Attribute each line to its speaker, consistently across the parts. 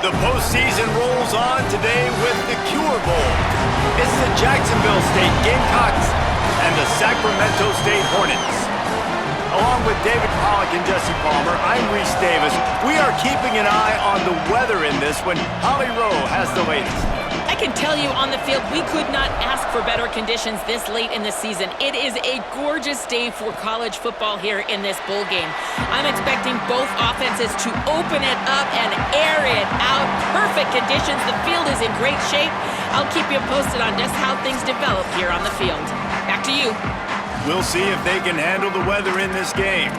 Speaker 1: The postseason rolls on today with the Cure Bowl. It's the Jacksonville State Gamecocks and the Sacramento State Hornets. Along with David Pollack and Jesse Palmer, I'm Reese Davis. We are keeping an eye on the weather in this one. Holly Rowe has the latest.
Speaker 2: I can tell you on the field, we could not ask for better conditions this late in the season. It is a gorgeous day for college football here in this bowl game. I'm expecting both offenses to open it up and air it out. Perfect conditions. The field is in great shape. I'll keep you posted on just how things develop here on the field. Back to you.
Speaker 1: We'll see if they can handle the weather in this game.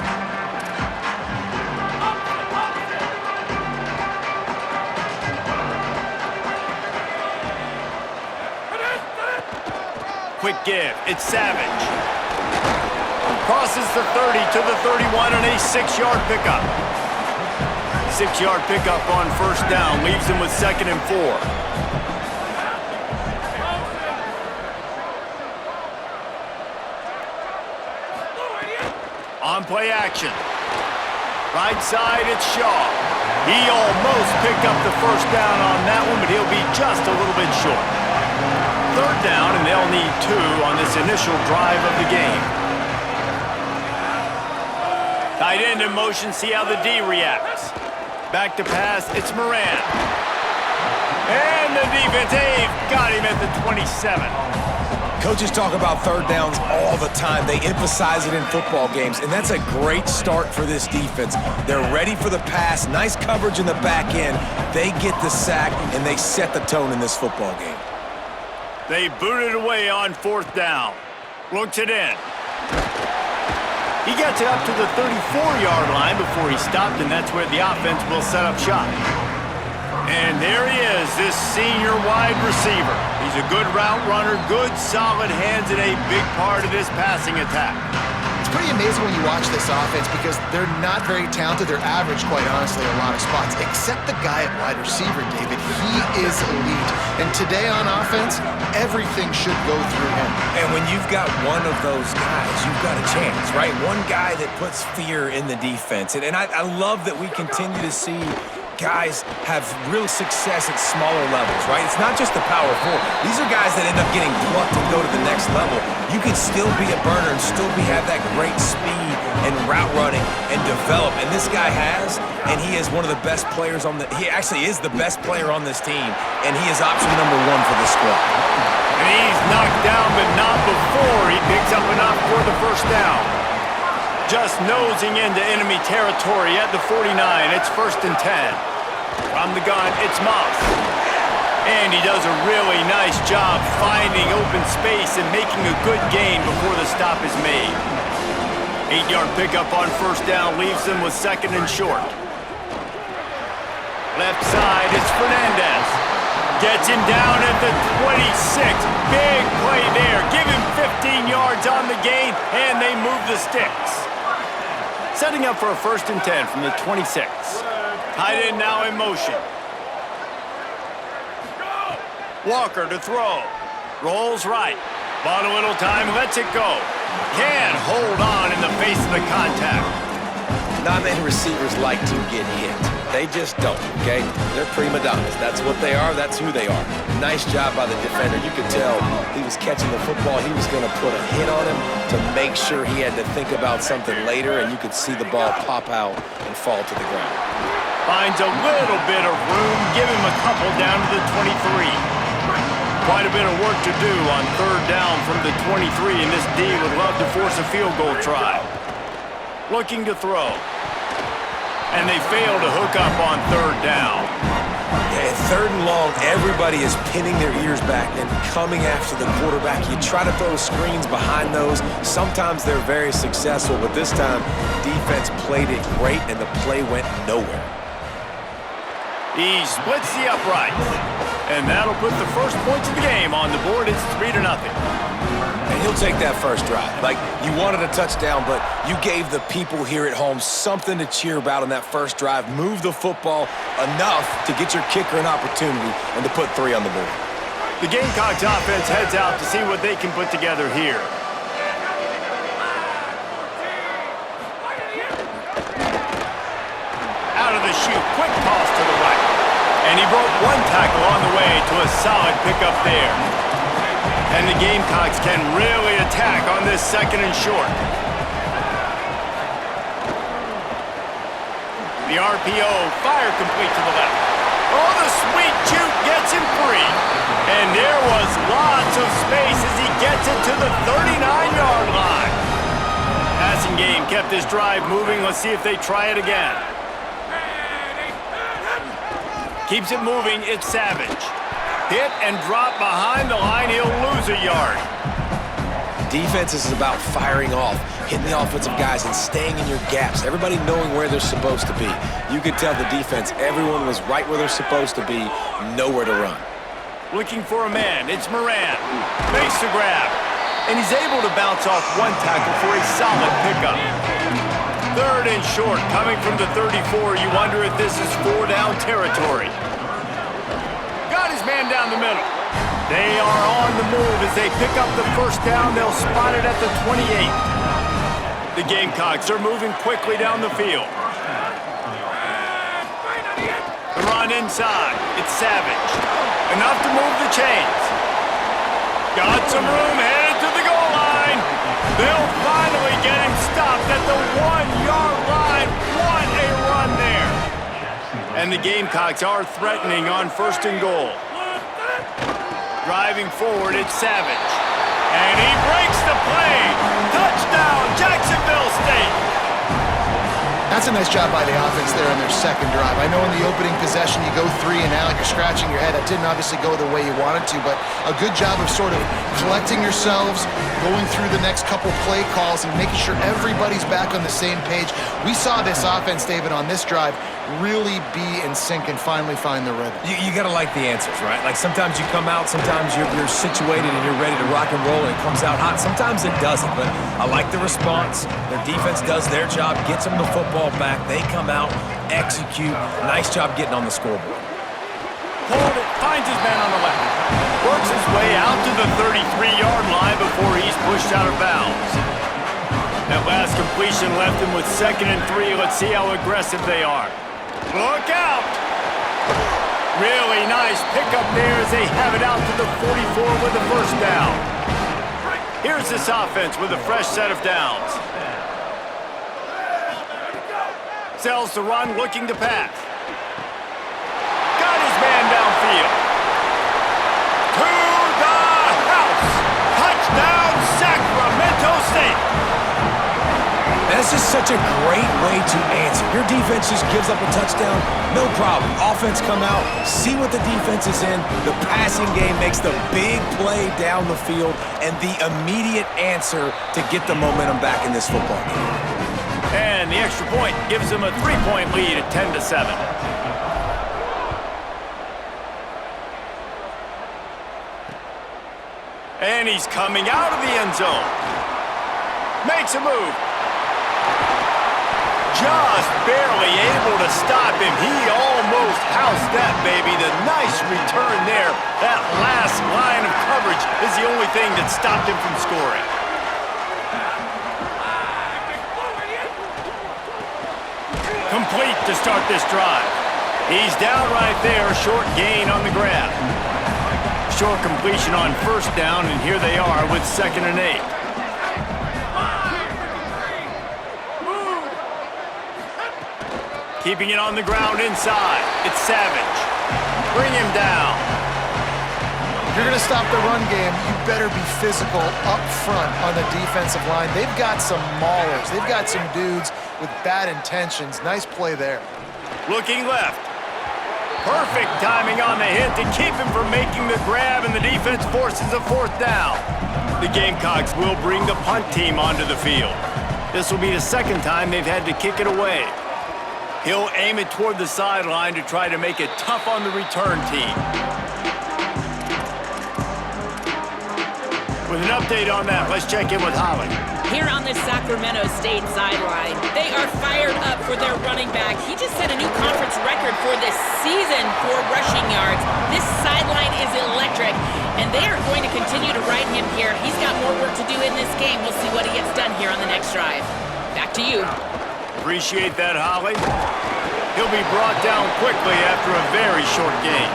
Speaker 1: Quick give. It's Savage. Crosses the 30 to the 31 on a 6-yard pickup. 6-yard pickup on first down. Leaves him with 2nd and 4. On play action. Right side, it's Shaw. He almost picked up the first down on that one, but he'll be just a little bit short. 3rd down, and they'll need 2 on this initial drive of the game. Tight end in motion, see how the D reacts. Back to pass, it's Moran. And the defense, they've got him at the 27.
Speaker 3: Coaches talk about 3rd downs all the time. They emphasize it in football games, and that's a great start for this defense. They're ready for the pass, nice coverage in the back end. They get the sack, and they set the tone in this football game.
Speaker 1: They booted away on 4th down. Looks it in. He gets it up to the 34-yard line before he stopped, and that's where the offense will set up shop. And there he is, this senior wide receiver. He's a good route runner, good solid hands, and a big part of this passing attack.
Speaker 4: It's pretty amazing when you watch this offense because they're not very talented. They're average, quite honestly, in a lot of spots, except the guy at wide receiver, David. He is elite. And today on offense, everything should go through him.
Speaker 3: And when you've got one of those guys, you've got a chance, right? One guy that puts fear in the defense. And I love that we continue to see guys have real success at smaller levels, right? It's not just the power 4. These are guys that end up getting plucked and go to the next level. You can still be a burner and still have that great speed and route running and develop. And this guy has, and he is one of the best players on he actually is the best player on this team, and he is option number 1 for the squad.
Speaker 1: And he's knocked down, but not before he picks up enough for the first down. Just nosing into enemy territory at the 49. It's 1st and 10. From the gun, it's Moss. And he does a really nice job finding open space and making a good gain before the stop is made. 8-yard pickup on first down leaves them with 2nd and short. Left side, it's Fernandez. Gets him down at the 26. Big play there. Give him 15 yards on the gain, and they move the sticks. Setting up for a 1st and 10 from the 26. Tight end now in motion. Walker to throw. Rolls right. Bought a little time, lets it go. Can't hold on in the face of the contact.
Speaker 3: Not many receivers like to get hit. They just don't, okay? They're prima donnas. That's what they are. That's who they are. Nice job by the defender. You could tell he was catching the football. He was going to put a hit on him to make sure he had to think about something later, and you could see the ball pop out and fall to the ground.
Speaker 1: Finds a little bit of room. Give him a couple down to the 23. Quite a bit of work to do on 3rd down from the 23, and this D would love to force a field goal try. Looking to throw. And they fail to hook up on 3rd down.
Speaker 3: Yeah, 3rd and long, everybody is pinning their ears back and coming after the quarterback. You try to throw screens behind those. Sometimes they're very successful, but this time, defense played it great, and the play went nowhere.
Speaker 1: He splits the uprights. And that'll put the first points of the game on the board. It's 3-0.
Speaker 3: And he'll take that first drive. Like, you wanted a touchdown, but you gave the people here at home something to cheer about on that first drive. Move the football enough to get your kicker an opportunity and to put 3 on the board.
Speaker 1: The Gamecocks offense heads out to see what they can put together here. Out of the chute, quick toss to the right. And he broke one tackle on the way to a solid pickup there. And the Gamecocks can really attack on this 2nd and short. The RPO, fire complete to the left. Oh, the sweet juke gets him free. And there was lots of space as he gets it to the 39-yard line. Passing game kept this drive moving. Let's see if they try it again. Keeps it moving, it's Savage. Hit and drop behind the line, he'll lose a yard.
Speaker 3: Defense is about firing off, hitting the offensive guys and staying in your gaps. Everybody knowing where they're supposed to be. You could tell the defense, everyone was right where they're supposed to be, nowhere to run.
Speaker 1: Looking for a man, it's Moran. Makes the grab. And he's able to bounce off one tackle for a solid pickup. 3rd and short, coming from the 34. You wonder if this is 4-down territory. Got his man down the middle. They are on the move as they pick up the 1st down. They'll spot it at the 28. The Gamecocks are moving quickly down the field. The run inside. It's Savage. Enough to move the chains. Got some room, headed to the goal line. They'll finally get him stopped at the 1-yard line. What a run there. And the Gamecocks are threatening on 1st and goal. Driving forward, it's Savage. And he breaks the play. Touchdown, Jacksonville State.
Speaker 4: That's a nice job by the offense there on their 2nd drive. I know in the opening possession you go 3 and out, you're scratching your head. That didn't obviously go the way you wanted to, but a good job of sort of collecting yourselves, going through the next couple play calls and making sure everybody's back on the same page. We saw this offense, David, on this drive really be in sync and finally find the rhythm.
Speaker 3: You got to like the answers, right? Like sometimes you come out, sometimes you're situated and you're ready to rock and roll and it comes out hot. Sometimes it doesn't, but I like the response. Their defense does their job, gets them the football back. They come out, execute. Nice job getting on the scoreboard.
Speaker 1: Pulled it, finds his man on the left. Works his way out to the 33-yard line before he's pushed out of bounds. That last completion left him with 2nd and 3. Let's see how aggressive they are. Look out! Really nice pickup there as they have it out to the 44 with the 1st down. Here's this offense with a fresh set of downs. Sells the run, looking to pass. Got his man downfield. To the house! Touchdown, Sacramento State!
Speaker 3: That's just such a great way to answer. Your defense just gives up a touchdown, no problem. Offense come out, see what the defense is in. The passing game makes the big play down the field and the immediate answer to get the momentum back in this football game.
Speaker 1: And the extra point gives them a 3-point lead at 10-7. And he's coming out of the end zone. Makes a move. Just barely able to stop him. He almost housed that baby. The nice return there. That last line of coverage is the only thing that stopped him from scoring. Complete to start this drive. He's down right there. Short gain on the grab. Short completion on 1st down, and here they are with 2nd and 8. Keeping it on the ground inside. It's Savage. Bring him down.
Speaker 4: If you're going to stop the run game, you better be physical up front on the defensive line. They've got some maulers. They've got some dudes with bad intentions. Nice play there.
Speaker 1: Looking left. Perfect timing on the hit to keep him from making the grab, and the defense forces a 4th down. The Gamecocks will bring the punt team onto the field. This will be the 2nd time they've had to kick it away. He'll aim it toward the sideline to try to make it tough on the return team. With an update on that, let's check in with Holly.
Speaker 2: Here on the Sacramento State sideline, they are fired up for their running back. He just set a new conference record for this season for rushing yards. This sideline is electric, and they are going to continue to ride him here. He's got more work to do in this game. We'll see what he gets done here on the next drive. Back to you.
Speaker 1: Appreciate that, Holly. He'll be brought down quickly after a very short gain.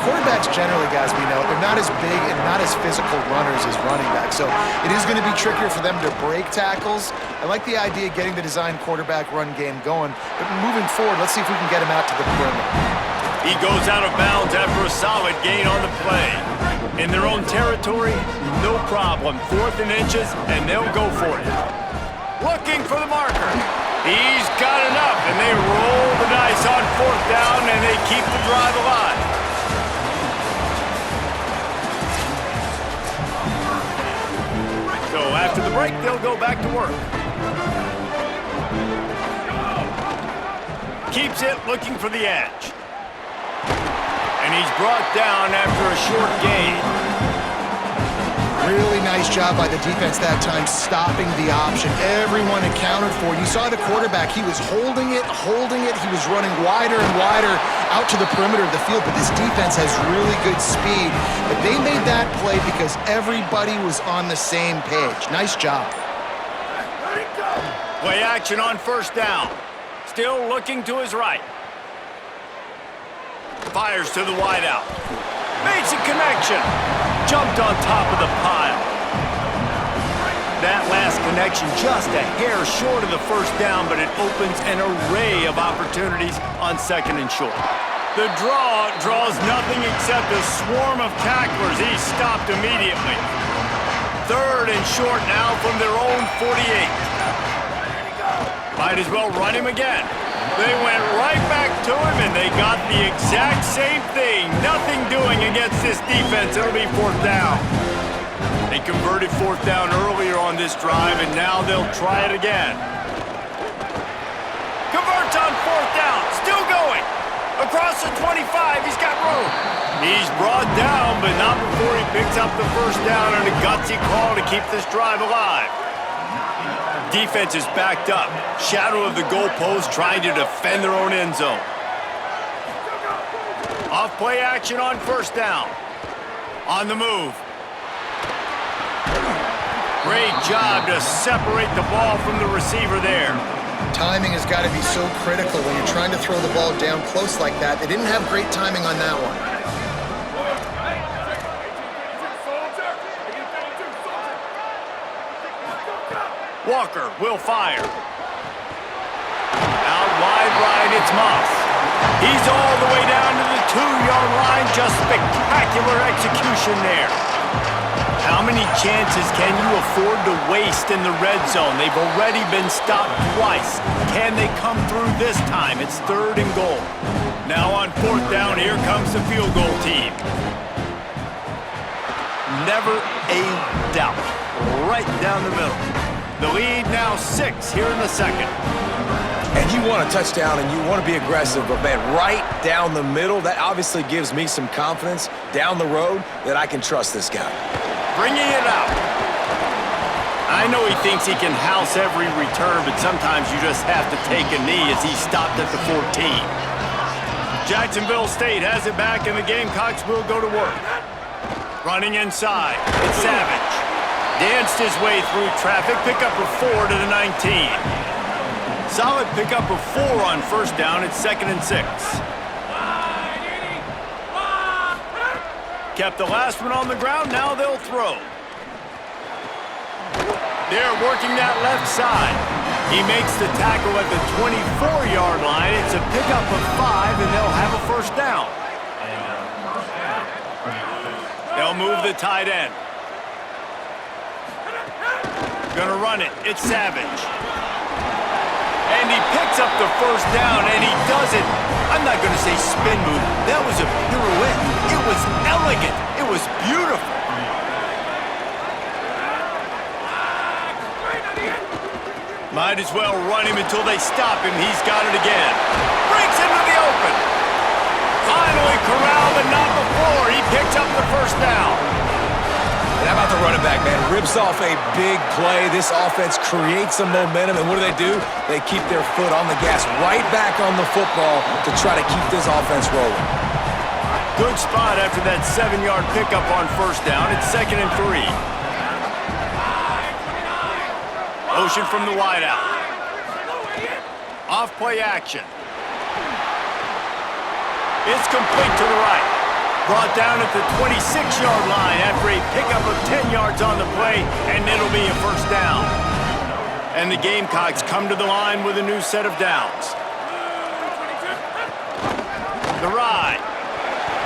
Speaker 4: Quarterbacks generally, guys, we know, they're not as big and not as physical runners as running backs, so it is going to be trickier for them to break tackles. I like the idea of getting the design quarterback run game going, but moving forward, let's see if we can get him out to the perimeter.
Speaker 1: He goes out of bounds after a solid gain on the play. In their own territory, no problem. 4th and inches, and they'll go for it. Looking for the marker. He's got enough, and they roll the dice on 4th down, and they keep the drive alive. So after the break, they'll go back to work. Keeps it, looking for the edge. And he's brought down after a short gain.
Speaker 4: Really nice job by the defense that time, stopping the option. Everyone accounted for it. You saw the quarterback. He was holding it. He was running wider and wider out to the perimeter of the field, but this defense has really good speed. But they made that play because everybody was on the same page. Nice job.
Speaker 1: Play action on 1st down. Still looking to his right. Fires to the wideout. Makes a connection. Jumped on top of the pile. That last connection just a hair short of the 1st down, but it opens an array of opportunities on 2nd and short. The draw draws nothing except a swarm of tacklers. He's stopped immediately. 3rd and short now from their own 48. Might as well run him again. They went right back to him, and they got the exact same thing. Nothing doing against this defense. It'll be 4th down. They converted 4th down earlier on this drive, and now they'll try it again. Converts on 4th down. Still going. Across the 25. He's got room. He's brought down, but not before he picks up the 1st down on a gutsy call to keep this drive alive. Defense is backed up. Shadow of the goalpost, trying to defend their own end zone. Off play action on 1st down. On the move. Great job to separate the ball from the receiver there.
Speaker 4: Timing has got to be so critical when you're trying to throw the ball down close like that. They didn't have great timing on that one.
Speaker 1: Walker will fire. Out wide right, it's Moss. He's all the way down to the 2-yard line. Just spectacular execution there. How many chances can you afford to waste in the red zone? They've already been stopped twice. Can they come through this time? It's 3rd and goal. Now on 4th down, here comes the field goal team. Never a doubt. Right down the middle. The lead now 6 here in the 2nd.
Speaker 3: And you want a touchdown and you want to be aggressive, but man, right down the middle, that obviously gives me some confidence down the road that I can trust this guy.
Speaker 1: Bringing it out. I know he thinks he can house every return, but sometimes you just have to take a knee as he stopped at the 14. Jacksonville State has it back, and the Gamecocks will go to work. Running inside, it's Savage. Danced his way through traffic, pickup of 4 to the 19. Solid pickup of 4 on 1st down. It's 2nd and 6. Kept the last one on the ground, now they'll throw. They're working that left side. He makes the tackle at the 24-yard line. It's a pickup of 5, and they'll have a 1st down. They'll move the tight end. Gonna run it. It's Savage. And he picks up the 1st down, and he does it. I'm not gonna say spin move. That was a pirouette. It was elegant. It was beautiful. Might as well run him until they stop him. He's got it again. Breaks into the open. Finally corralled, but not before. He picks up the 1st down.
Speaker 3: And how about the running back, man? Rips off a big play. This offense creates some momentum, and what do? They keep their foot on the gas, right back on the football to try to keep this offense rolling.
Speaker 1: Good spot after that 7-yard pickup on 1st down. It's 2nd and 3. Motion from the wideout. Off-play action. It's complete to the right. Brought down at the 26-yard line after a pickup of 10 yards on the play, and it'll be a first down. And the Gamecocks come to the line with a new set of downs. The ride.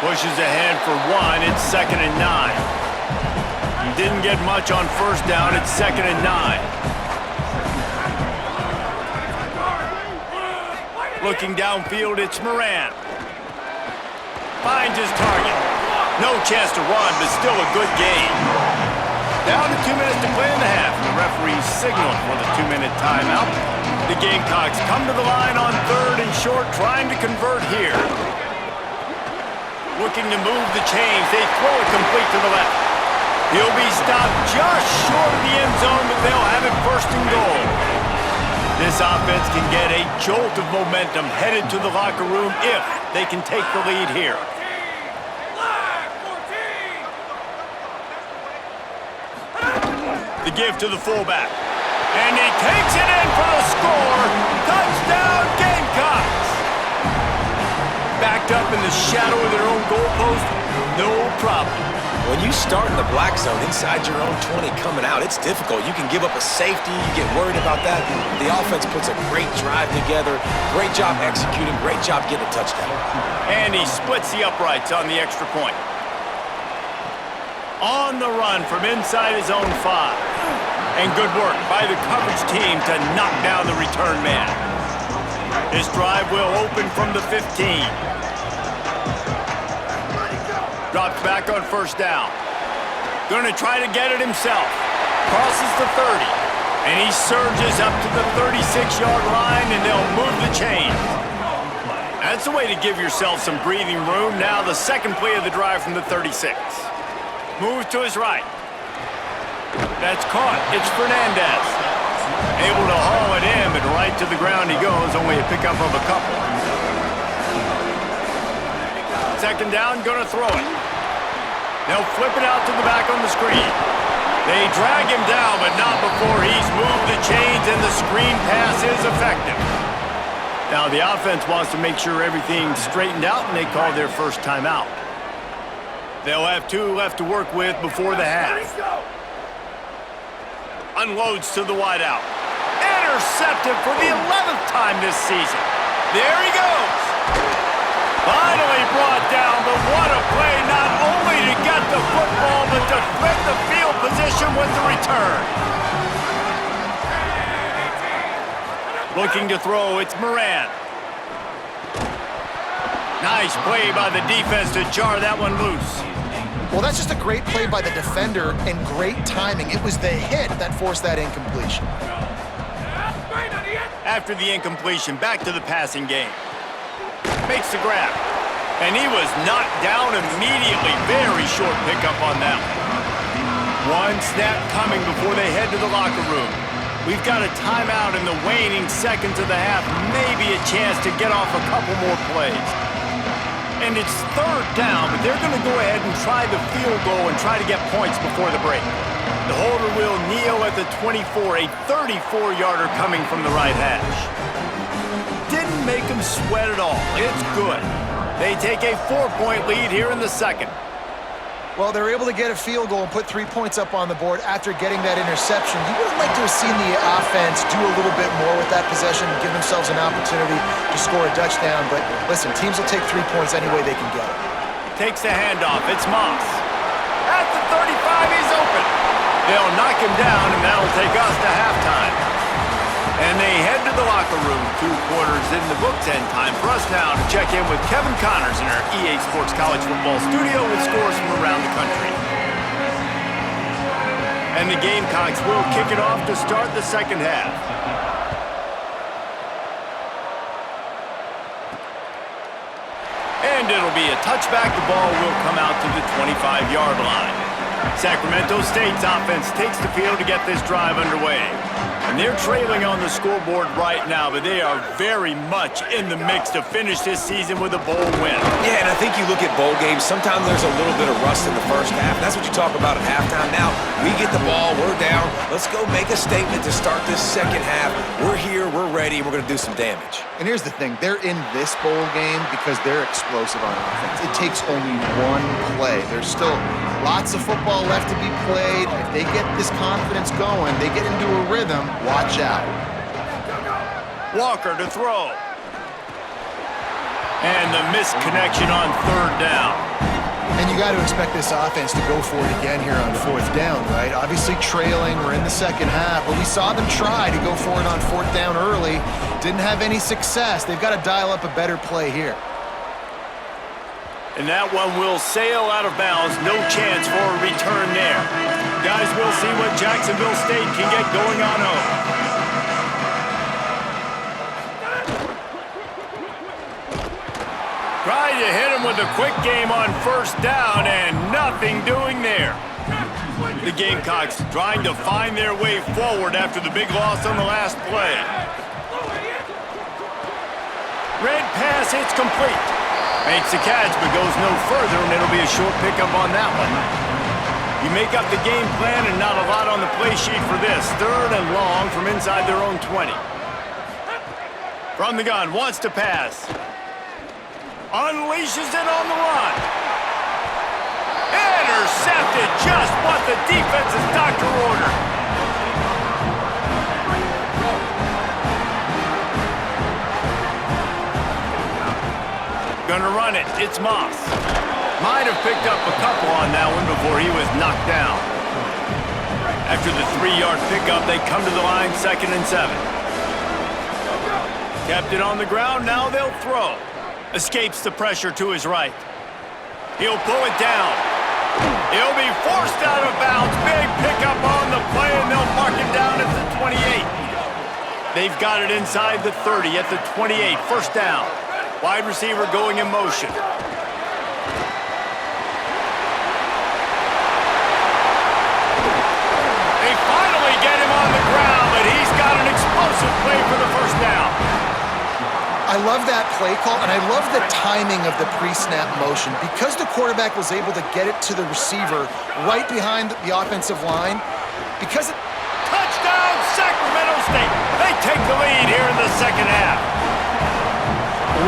Speaker 1: Pushes ahead for one. It's 2nd and 9. Didn't get much on first down. It's 2nd and 9. Looking downfield, it's Moran. Finds his target. No chance to run, but still a good game. Down to 2 minutes to play in the half. The referee signaled for the 2-minute timeout. The Gamecocks come to the line on 3rd and short, trying to convert here. Looking to move the chains. They throw it complete to the left. He'll be stopped just short of the end zone, but they'll have it 1st and goal. This offense can get a jolt of momentum headed to the locker room if they can take the lead here. The give to the fullback. And he takes it in for the score. Touchdown, Gamecocks! Backed up in the shadow of their own goalpost, no problem.
Speaker 3: When you start in the black zone inside your own 20 coming out, it's difficult. You can give up a safety, you get worried about that. The offense puts a great drive together. Great job executing, great job getting a touchdown.
Speaker 1: And he splits the uprights on the extra point. On the run from inside his own 5. And good work by the coverage team to knock down the return man. This drive will open from the 15. Drops back on first down. Going to try to get it himself. Crosses the 30. And he surges up to the 36-yard line, and they'll move the chains. That's the way to give yourself some breathing room. Now the second play of the drive from the 36. Moves to his right. That's caught. It's Fernandez. Able to haul it in, but right to the ground he goes. Only a pickup of a couple. 2nd down, going to throw it. They'll flip it out to the back on the screen. They drag him down, but not before he's moved the chains and the screen pass is effective. Now the offense wants to make sure everything's straightened out, and they call their first timeout. They'll have 2 left to work with before the half. Unloads to the wideout. Intercepted for the 11th time this season. There he goes. Finally brought down, but what a play, not only to get the football, but to flip the field position with the return. Looking to throw, it's Moran. Nice play by the defense to jar that one loose.
Speaker 4: Well, that's just a great play by the defender and great timing. It was the hit that forced that incompletion.
Speaker 1: After the incompletion, back to the passing game. Makes the grab. And he was knocked down immediately. Very short pickup on that one. 1 snap coming before they head to the locker room. We've got a timeout in the waning seconds of the half. Maybe a chance to get off a couple more plays. And it's 3rd down, but they're going to go ahead and try the field goal and try to get points before the break. The holder will kneel at the 24, a 34-yarder coming from the right hash. Didn't make them sweat at all. It's good. They take a 4-point lead here in the 2nd.
Speaker 4: Well, they're able to get a field goal and put 3 points up on the board after getting that interception. You would have liked to have seen the offense do a little bit more with that possession, give themselves an opportunity to score a touchdown. But listen, teams will take 3 points any way they can get it.
Speaker 1: Takes the handoff. It's Moss. At the 35, he's open. They'll knock him down, and that'll take us to halftime. And they head to the locker room. 2 quarters in the books, and time for us now to check in with Kevin Connors in our EA Sports College Football studio with scores from around the country. And the Gamecocks will kick it off to start the 2nd half. And it'll be a touchback. The ball will come out to the 25-yard line. Sacramento State's offense takes the field to get this drive underway. And they're trailing on the scoreboard right now, but they are very much in the mix to finish this season with a bowl win.
Speaker 3: Yeah, and I think you look at bowl games, sometimes there's a little bit of rust in the first half. That's what you talk about at halftime. Now, we get the ball, we're down. Let's go make a statement to start this second half. We're here, we're ready, we're going to do some damage.
Speaker 4: And here's the thing, they're in this bowl game because they're explosive on offense. It takes only one play. There's still lots of football left to be played. If they get this confidence going, they get into a rhythm, watch out.
Speaker 1: Walker to throw. And the missed connection on third down.
Speaker 4: And you got to expect this offense to go for it again here on fourth down, right? Obviously trailing, we're in the second half, but we saw them try to go for it on fourth down early. Didn't have any success. They've got to dial up a better play here.
Speaker 1: And that one will sail out of bounds. No chance for a return there. Guys, we'll see what Jacksonville State can get going on home. Tried to hit him with a quick game on first down, and nothing doing there. The Gamecocks trying to find their way forward after the big loss on the last play. Red pass, it's complete. Makes the catch, but goes no further, and it'll be a short pickup on that one. You make up the game plan, and not a lot on the play sheet for this. Third and long from inside their own 20. From the gun, wants to pass. Unleashes it on the run. Intercepted, just what the defense's doctor ordered. Gonna run it, it's Moss. Might have picked up a couple on that one before he was knocked down. After the 3-yard pickup, they come to the line, 2nd and 7. Kept it on the ground, now they'll throw. Escapes the pressure to his right. He'll pull it down. He'll be forced out of bounds. Big pickup on the play, and they'll mark it down at the 28. They've got it inside the 30 at the 28. First down. Wide receiver going in motion. They finally get him on the ground, but he's got an explosive play for the first down.
Speaker 4: I love that play call, and I love the timing of the pre-snap motion. Because the quarterback was able to get it to the receiver right behind the offensive line, because
Speaker 1: Touchdown, Sacramento State! They take the lead here in the second half.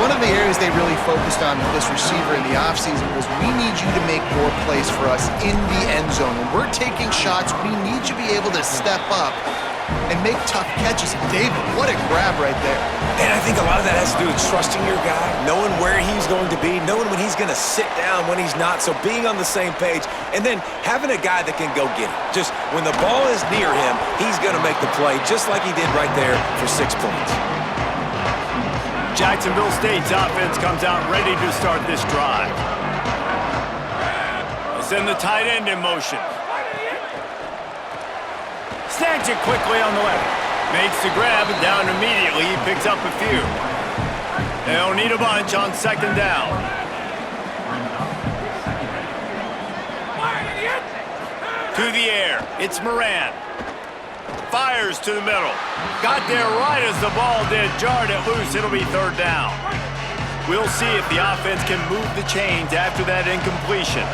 Speaker 4: one of the areas they really focused on with this receiver in the offseason was we need you to make more plays for us in the end zone. When we're taking shots, we need you to be able to step up and make tough catches. David, what a grab right there.
Speaker 3: And I think a lot of that has to do with trusting your guy, knowing where he's going to be, knowing when he's going to sit down, when he's not, so being on the same page, and then having a guy that can go get it. Just when the ball is near him, he's going to make the play, just like he did right there for 6 points.
Speaker 1: Jacksonville State's offense comes out ready to start this drive. They'll send the tight end in motion. Snags it quickly on the left. Makes the grab and down immediately. He picks up a few. They'll need a bunch on second down. To the air. It's Moran. Fires to the middle. Got there right as the ball did. Jarred it loose. It'll be third down. We'll see if the offense can move the chains after that incompletion.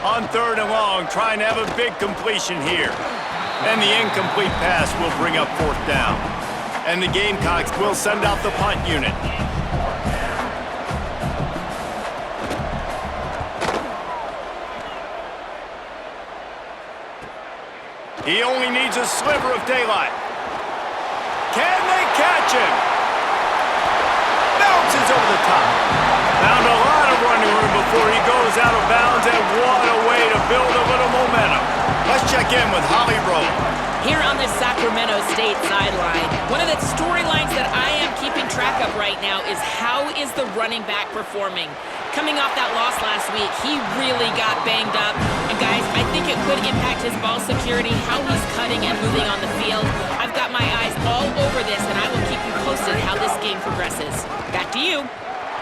Speaker 1: On third and long, trying to have a big completion here. And the incomplete pass will bring up fourth down. And the Gamecocks will send out the punt unit. He only needs a sliver of daylight. Can they catch him? Bounces over the top. Found a lot of running room before he goes out of bounds, and what a way to build a little momentum. Let's check in with Holly Rowe.
Speaker 2: Here on the Sacramento State sideline, one of the storylines that I am keeping track of right now is how is the running back performing? Coming off that loss last week, he really got banged up. And guys, I think it could impact his ball security, how he's cutting and moving on the field. I've got my eyes all over this, and I will keep you posted how this game progresses. Back to you.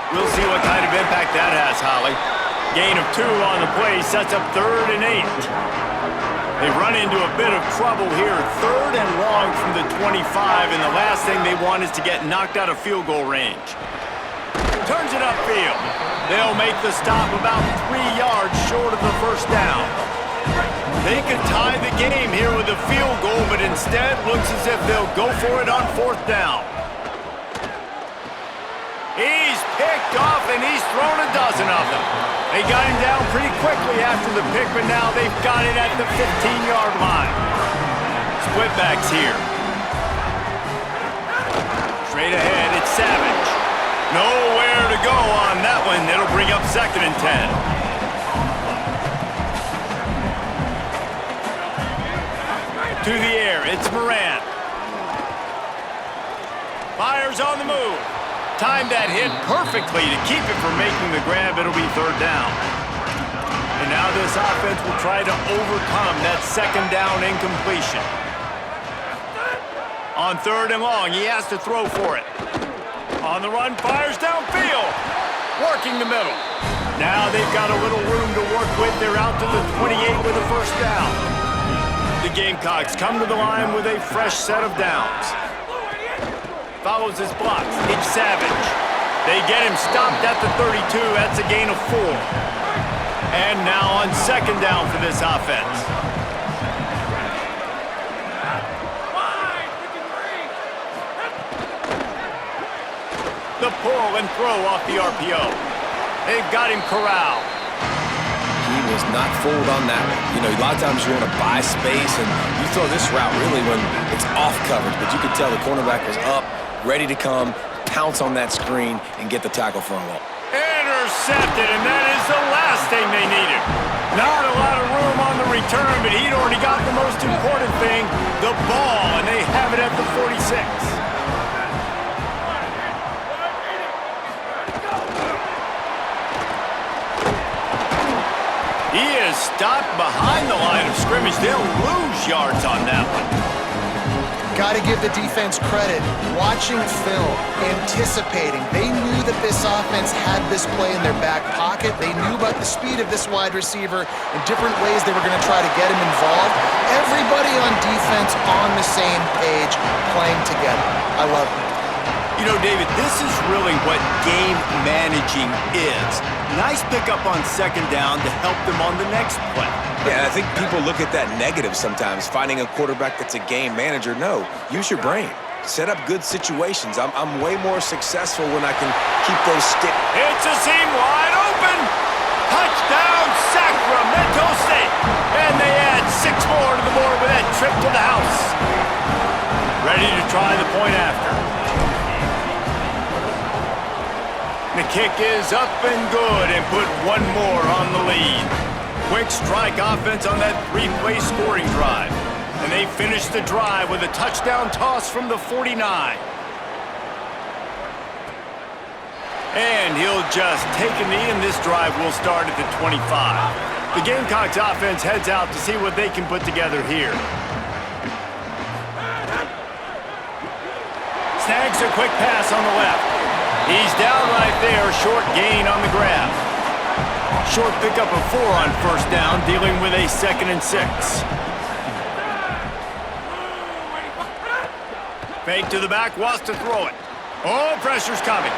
Speaker 1: We'll see what kind of impact that has, Holly. Gain of 2 on the play sets up 3rd and 8. They run into a bit of trouble here. 3rd and long from the 25, and the last thing they want is to get knocked out of field goal range. Turns it upfield. They'll make the stop about 3 yards short of the first down. They could tie the game here with a field goal, but instead looks as if they'll go for it on 4th down. He's picked off, and he's thrown a dozen of them. They got him down pretty quickly after the pick, but now they've got it at the 15-yard line. Split backs here. Straight ahead, it's Savage. Nowhere to go on that one. It'll bring up 2nd and 10. To the air, it's Morant. Fires on the move. Timed that hit perfectly to keep it from making the grab. It'll be 3rd down. And now this offense will try to overcome that 2nd down incompletion. On 3rd and long, he has to throw for it. On the run, fires downfield. Working the middle. Now they've got a little room to work with. They're out to the 28 with a 1st down. The Gamecocks come to the line with a fresh set of downs. Follows his blocks. It's Savage. They get him stopped at the 32. That's a gain of 4. And now on 2nd down for this offense. The pull and throw off the RPO. They've got him corralled.
Speaker 3: He was not fooled on that one. You know, a lot of times you want to buy space, and you throw this route really when it's off coverage, but you could tell the cornerback was up, ready to come, pounce on that screen, and get the tackle for a loss.
Speaker 1: Intercepted, and that is the last thing they needed. Not a lot of room on the return, but he'd already got the most important thing, the ball, and they have it at the 46. He is stopped behind the line of scrimmage. They'll lose yards on that one.
Speaker 4: Got to give the defense credit. Watching film, anticipating. They knew that this offense had this play in their back pocket. They knew about the speed of this wide receiver and different ways they were going to try to get him involved. Everybody on defense on the same page, playing together. I love it.
Speaker 1: You know, David, this is really what game managing is. Nice pickup on 2nd down to help them on the next play.
Speaker 3: Yeah, I think people look at that negative sometimes, finding a quarterback that's a game manager. No, use your brain. Set up good situations. I'm way more successful when I can keep those sticks.
Speaker 1: It's a seam wide open. Touchdown, Sacramento State. And they add 6 more to the board with that trip to the house. Ready to try the point after. The kick is up and good and put 1 more on the lead. Quick strike offense on that 3-play scoring drive. And they finish the drive with a touchdown toss from the 49. And he'll just take a knee, and this drive will start at the 25. The Gamecocks offense heads out to see what they can put together here. Snags a quick pass on the left. He's down right there, short gain on the grab. Short pickup of 4 on 1st down, dealing with a 2nd and 6. Fake to the back, wants to throw it. Oh, pressure's coming.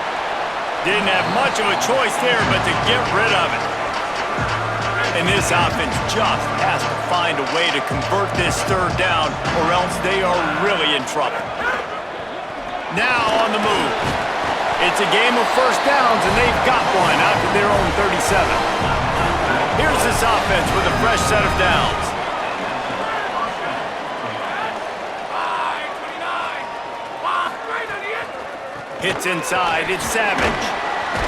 Speaker 1: Didn't have much of a choice there, but to get rid of it. And this offense just has to find a way to convert this 3rd down, or else they are really in trouble. Now on the move. It's a game of 1st downs, and they've got one out to their own 37. Here's this offense with a fresh set of downs. Hits inside, it's Savage.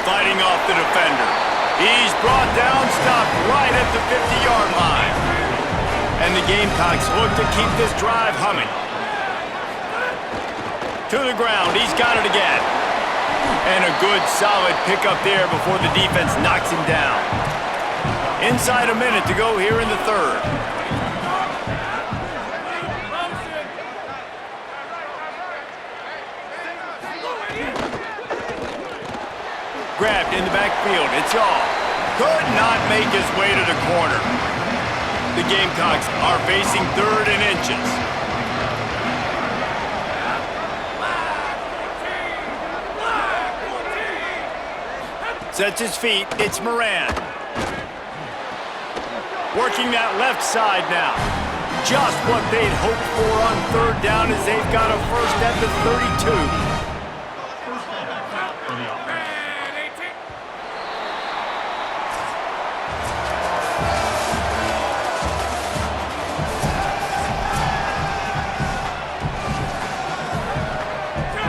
Speaker 1: Fighting off the defender. He's brought down, stopped right at the 50-yard line. And the Gamecocks look to keep this drive humming. To the ground, he's got it again. And a good, solid pickup there before the defense knocks him down. Inside a minute to go here in the 3rd. Grabbed in the backfield. It's all. Could not make his way to the corner. The Gamecocks are facing 3rd and inches. Sets his feet. It's Moran. Working that left side now. Just what they'd hoped for on 3rd down as they've got a first at the 32.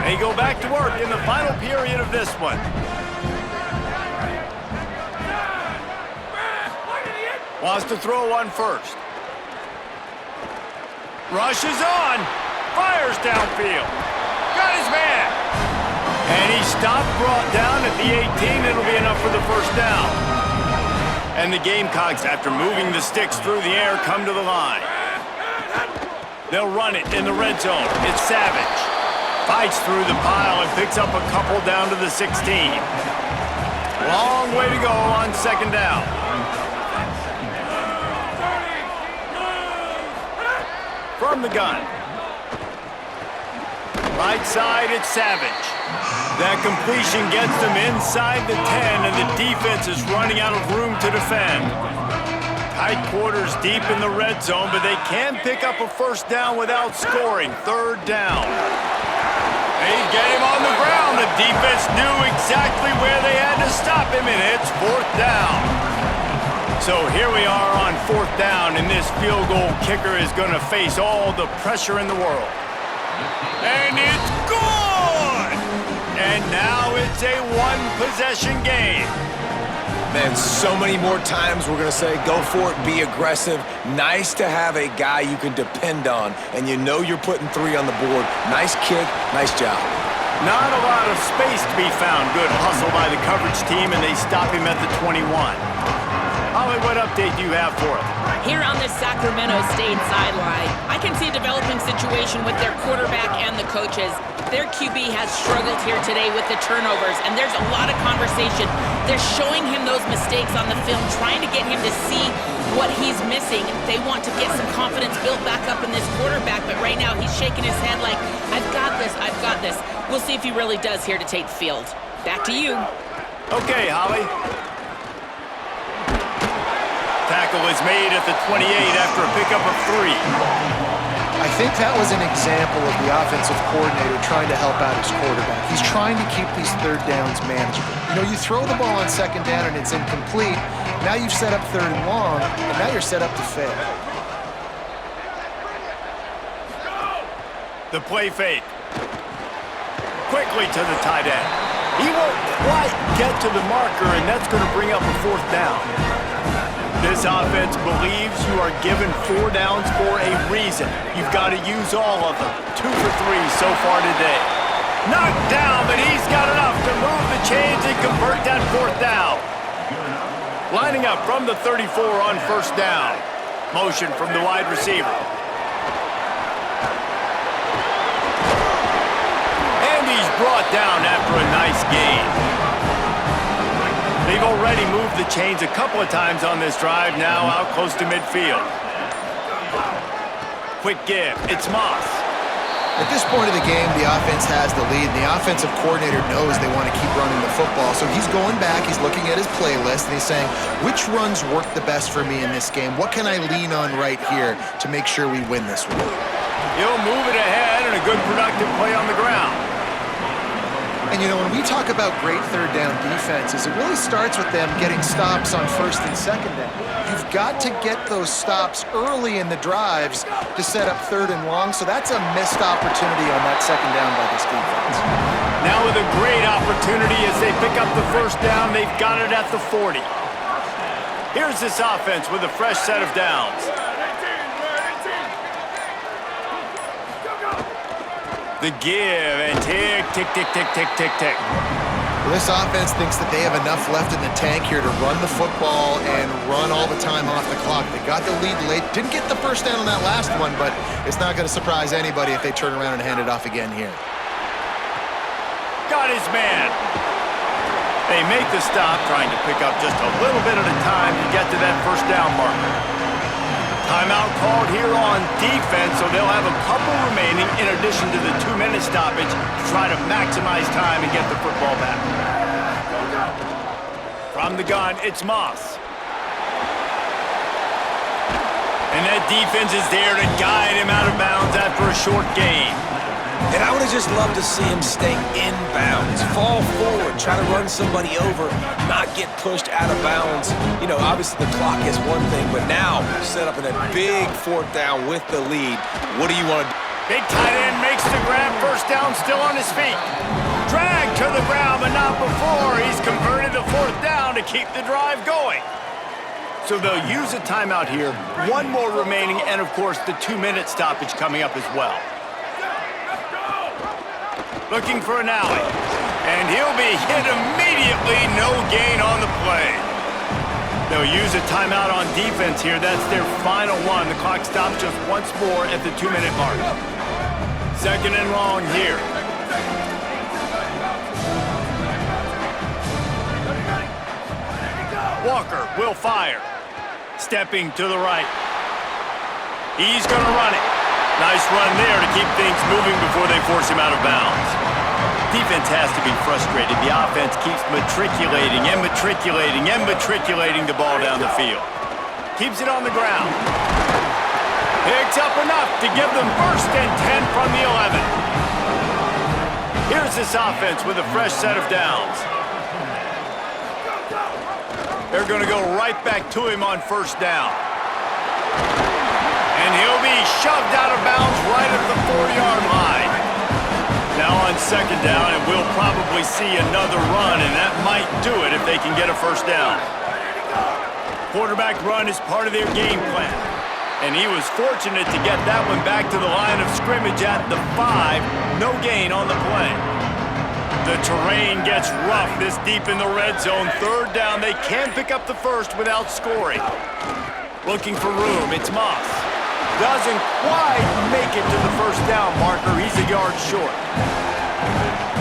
Speaker 1: They go back to work in the final period of this one. Wants to throw one first. Rushes on. Fires downfield. Got his man. And he stopped, brought down at the 18. It'll be enough for the first down. And the Gamecocks, after moving the sticks through the air, come to the line. They'll run it in the red zone. It's Savage. Fights through the pile and picks up a couple down to the 16. Long way to go on 2nd down. From the gun. Right side, it's Savage. That completion gets them inside the 10, and the defense is running out of room to defend. Tight quarters deep in the red zone, but they can pick up a first down without scoring. 3rd down. They get him on the ground. The defense knew exactly where they had to stop him, and it's 4th down. So here we are on 4th down, and this field goal kicker is going to face all the pressure in the world. And it's good! And now it's a one-possession game.
Speaker 3: Man, so many more times we're going to say, go for it, be aggressive. Nice to have a guy you can depend on, and you know you're putting 3 on the board. Nice kick, nice job.
Speaker 1: Not a lot of space to be found. Good hustle by the coverage team, and they stop him at the 21. Holly, what update do you have for us?
Speaker 2: Here on the Sacramento State sideline, I can see a developing situation with their quarterback and the coaches. Their QB has struggled here today with the turnovers, and there's a lot of conversation. They're showing him those mistakes on the film, trying to get him to see what he's missing. They want to get some confidence built back up in this quarterback, but right now he's shaking his head like, I've got this, I've got this. We'll see if he really does here to take the field. Back to you.
Speaker 1: Okay, Holly. Tackle is made at the 28 after a pickup of 3.
Speaker 4: I think that was an example of the offensive coordinator trying to help out his quarterback. He's trying to keep these 3rd downs manageable. You know, you throw the ball on 2nd down and it's incomplete. Now you've set up 3rd and long, and now you're set up to fail.
Speaker 1: The play fake. Quickly to the tight end. He won't quite get to the marker, and that's going to bring up a 4th down. This offense believes you are given 4 downs for a reason. You've got to use all of them. 2 for 3 so far today. Knocked down, but he's got enough to move the chains and convert that 4th down. Lining up from the 34 on 1st down. Motion from the wide receiver. And he's brought down after a nice gain. They've already moved the chains a couple of times on this drive, now out close to midfield. Quick give, it's Moss.
Speaker 4: At this point of the game, the offense has the lead, and the offensive coordinator knows they want to keep running the football, so he's going back, he's looking at his playlist, and he's saying, which runs work the best for me in this game? What can I lean on right here to make sure we win this one?
Speaker 1: He'll move it ahead, and a good productive play on the ground.
Speaker 4: And, you know, when we talk about great 3rd down defenses, it really starts with them getting stops on 1st and 2nd down. You've got to get those stops early in the drives to set up 3rd and long, so that's a missed opportunity on that 2nd down by this defense.
Speaker 1: Now with a great opportunity as they pick up the 1st down, they've got it at the 40. Here's this offense with a fresh set of downs. The give, and tick, tick, tick, tick, tick, tick, tick.
Speaker 4: Well, this offense thinks that they have enough left in the tank here to run the football and run all the time off the clock. They got the lead late. Didn't get the 1st down on that last one, but it's not going to surprise anybody if they turn around and hand it off again here.
Speaker 1: Got his man. They make the stop, trying to pick up just a little bit at a time to get to that first down marker. Timeout called here on defense, so they'll have a couple remaining in addition to the 2-minute stoppage to try to maximize time and get the football back. From the gun, it's Moss. And that defense is there to guide him out of bounds after a short gain.
Speaker 3: And I would have just loved to see him stay in bounds, fall forward, try to run somebody over, not get pushed out of bounds. You know, obviously the clock is one thing, but now set up in a big 4th down with the lead. What do you want to do?
Speaker 1: Big tight end makes the grab, first down, still on his feet. Drag to the ground, but not before. He's converted the 4th down to keep the drive going. So they'll use a timeout here, one more remaining, and of course the 2-minute stoppage coming up as well. Looking for an alley, and he'll be hit immediately, no gain on the play. They'll use a timeout on defense here. That's their final one. The clock stops just once more at the 2-minute mark. 2nd and long here. Walker will fire. Stepping to the right. He's going to run it. Nice run there to keep things moving before they force him out of bounds. Defense has to be frustrated. The offense keeps matriculating and matriculating and matriculating the ball down the field. Keeps it on the ground. Picks up enough to give them 1st and 10 from the 11. Here's this offense with a fresh set of downs. They're going to go right back to him on 1st down. And he'll be shoved out of bounds right at the 4-yard line. Now on 2nd down, and we'll probably see another run, and that might do it if they can get a 1st down. Quarterback run is part of their game plan. And he was fortunate to get that one back to the line of scrimmage at the 5. No gain on the play. The terrain gets rough this deep in the red zone. 3rd down, they can pick up the 1st without scoring. Looking for room, it's Moss. Doesn't quite make it to the 1st down marker. He's a yard short.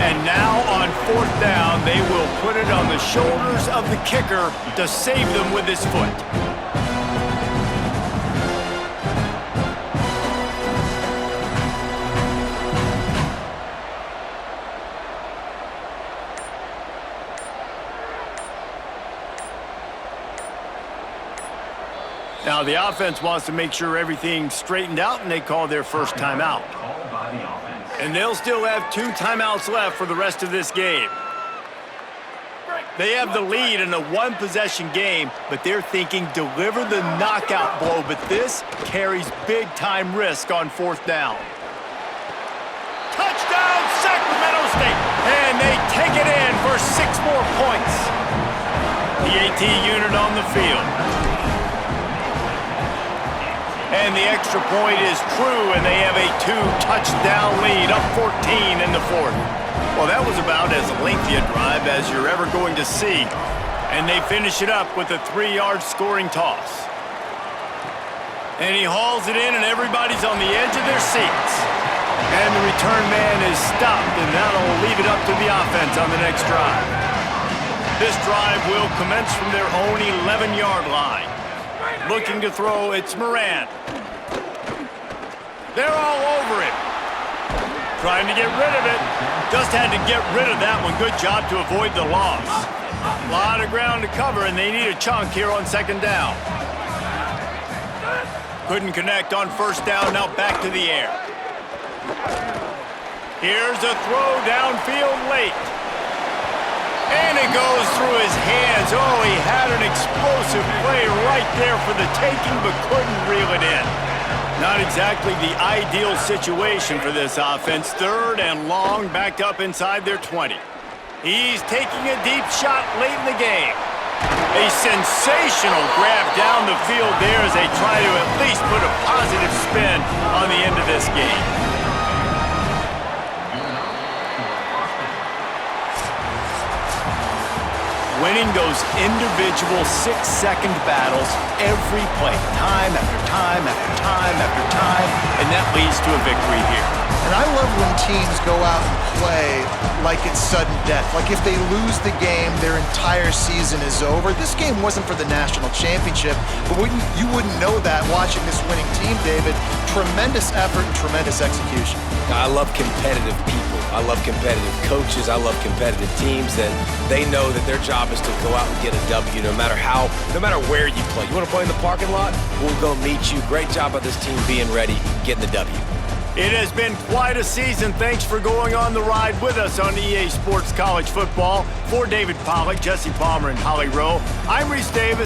Speaker 1: And now on 4th down, they will put it on the shoulders of the kicker to save them with his foot. Now the offense wants to make sure everything's straightened out, and they call their 1st timeout. And they'll still have 2 timeouts left for the rest of this game. They have the lead in a 1-possession game, but they're thinking deliver the knockout blow, but this carries big-time risk on 4th down. Touchdown, Sacramento State! And they take it in for 6 more points. The AT unit on the field. And the extra point is true, and they have a 2-touchdown lead, up 14 in the 4th. Well, that was about as lengthy a drive as you're ever going to see. And they finish it up with a 3-yard scoring toss. And he hauls it in, and everybody's on the edge of their seats. And the return man is stopped, and that'll leave it up to the offense on the next drive. This drive will commence from their own 11-yard line. Looking to throw, it's Moran. They're all over him. Trying to get rid of it. Just had to get rid of that one. Good job to avoid the loss. A lot of ground to cover, and they need a chunk here on 2nd down. Couldn't connect on 1st down, now back to the air. Here's a throw downfield late. And it goes through his hands. Oh, he had an explosive play right there for the taking, but couldn't reel it in. Not exactly the ideal situation for this offense. 3rd and long, backed up inside their 20. He's taking a deep shot late in the game. A sensational grab down the field there as they try to at least put a positive spin on the end of this game. Winning those individual 6-second battles every play, time after time after time after time, and that leads to a victory here.
Speaker 4: And I love when teams go out and play like it's sudden death. Like if they lose the game, their entire season is over. This game wasn't for the national championship, but you wouldn't know that watching this winning team, David. Tremendous effort and tremendous execution.
Speaker 3: I love competitive people. I love competitive coaches. I love competitive teams that they know that their job is to go out and get a W no matter where you play. You want to play in the parking lot? We'll go meet you. Great job by this team being ready, getting the W.
Speaker 1: It has been quite a season. Thanks for going on the ride with us on EA Sports College Football. For David Pollack, Jesse Palmer, and Holly Rowe, I'm Reese Davis.